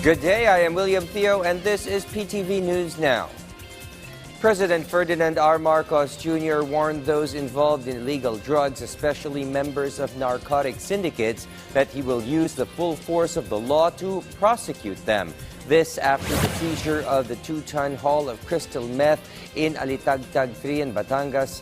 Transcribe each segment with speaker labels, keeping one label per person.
Speaker 1: Good day, I am William Theo, and this is PTV News Now. President Ferdinand R. Marcos Jr. warned those involved in illegal drugs, especially members of narcotic syndicates, that he will use the full force of the law to prosecute them. This after the seizure of the 2-ton haul of crystal meth in Alitagtag 3 in Batangas.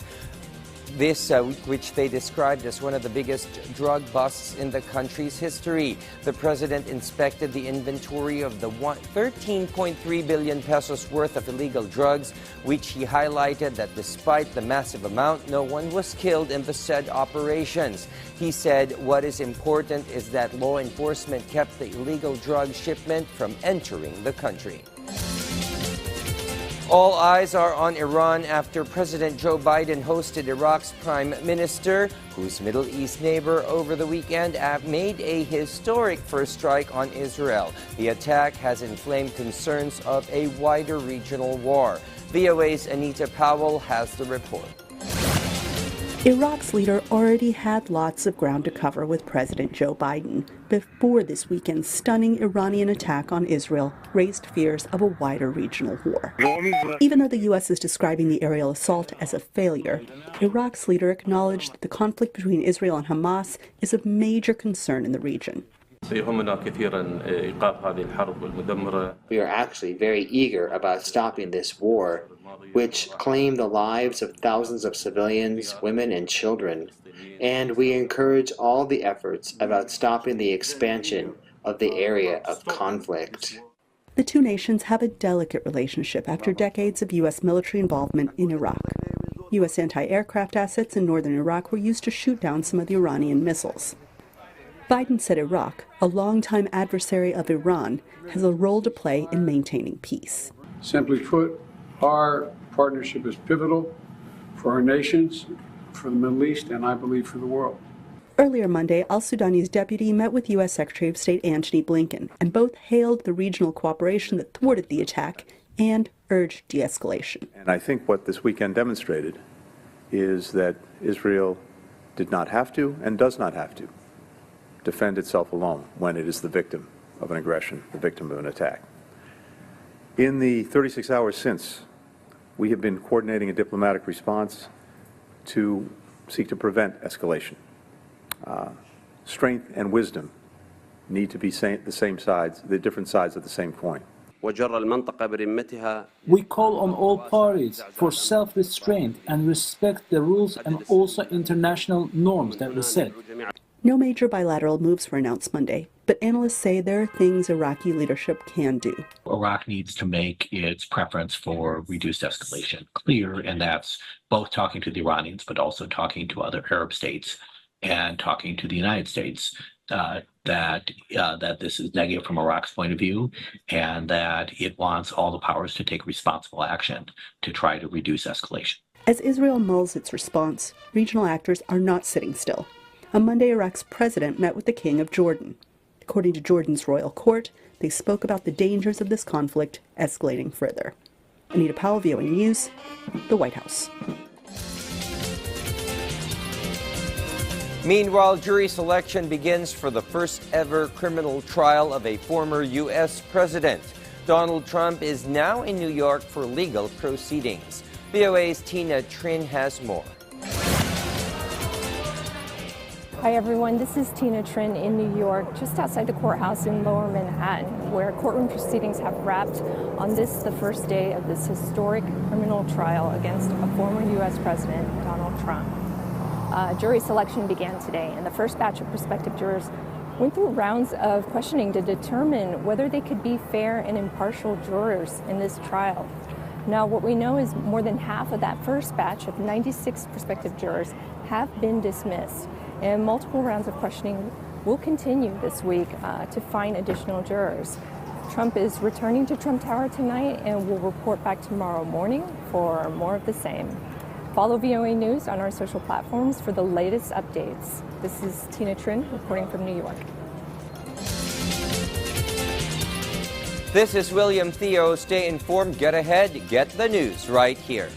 Speaker 1: This, which they described as one of the biggest drug busts in the country's history. The president inspected the inventory of the 13.3 billion pesos worth of illegal drugs, which he highlighted that despite the massive amount, no one was killed in the said operations. He said what is important is that law enforcement kept the illegal drug shipment from entering the country. All eyes are on Iran after President Joe Biden hosted Iraq's prime minister, whose Middle East neighbor, over the weekend made a historic first strike on Israel. The attack has inflamed concerns of a wider regional war. VOA's Anita Powell has the report.
Speaker 2: Iraq's leader already had lots of ground to cover with President Joe Biden before this weekend's stunning Iranian attack on Israel raised fears of a wider regional war. Even though the U.S. is describing the aerial assault as a failure, Iraq's leader acknowledged that the conflict between Israel and Hamas is of major concern in the region.
Speaker 3: We are actually very eager about stopping this war, which claimed the lives of thousands of civilians, women, and children. And we encourage all the efforts about stopping the expansion of the area of conflict.
Speaker 2: The two nations have a delicate relationship after decades of U.S. military involvement in Iraq. U.S. anti-aircraft assets in northern Iraq were used to shoot down some of the Iranian missiles. Biden said Iraq, a longtime adversary of Iran, has a role to play in maintaining peace.
Speaker 4: Simply put, our partnership is pivotal for our nations, for the Middle East, and I believe for the world.
Speaker 2: Earlier Monday, al-Sudani's deputy met with U.S. Secretary of State Antony Blinken, and both hailed the regional cooperation that thwarted the attack and urged de-escalation.
Speaker 5: And I think what this weekend demonstrated is that Israel did not have to and does not have to defend itself alone when it is the victim of an aggression, the victim of an attack. In the 36 hours since, we have been coordinating a diplomatic response to seek to prevent escalation. Strength and wisdom need to be the same sides, the different sides of the same coin.
Speaker 6: We call on all parties for self-restraint and respect the rules and also international norms that we set.
Speaker 2: No major bilateral moves were announced Monday, but analysts say there are things Iraqi leadership can do.
Speaker 7: Iraq needs to make its preference for reduced escalation clear, and that's both talking to the Iranians, but also talking to other Arab states and talking to the United States that this is negative from Iraq's point of view, and that it wants all the powers to take responsible action to try to reduce escalation.
Speaker 2: As Israel mulls its response, regional actors are not sitting still. On Monday, Iraq's president met with the King of Jordan. According to Jordan's royal court, they spoke about the dangers of this conflict escalating further. Anita Powell, VOA News, the White House.
Speaker 1: Meanwhile, jury selection begins for the first ever criminal trial of a former U.S. president. Donald Trump is now in New York for legal proceedings. VOA's Tina Trin has more.
Speaker 8: Hi everyone, this is Tina Trin in New York, just outside the courthouse in Lower Manhattan, where courtroom proceedings have wrapped on the first day of this historic criminal trial against a former U.S. President, Donald Trump. Jury selection began today, and the first batch of prospective jurors went through rounds of questioning to determine whether they could be fair and impartial jurors in this trial. Now, what we know is more than half of that first batch of 96 prospective jurors have been dismissed. And multiple rounds of questioning will continue this week to find additional jurors. Trump is returning to Trump Tower tonight and will report back tomorrow morning for more of the same. Follow VOA News on our social platforms for the latest updates. This is Tina Trin reporting from New York.
Speaker 1: This is William Theo. Stay informed, get ahead, get the news right here.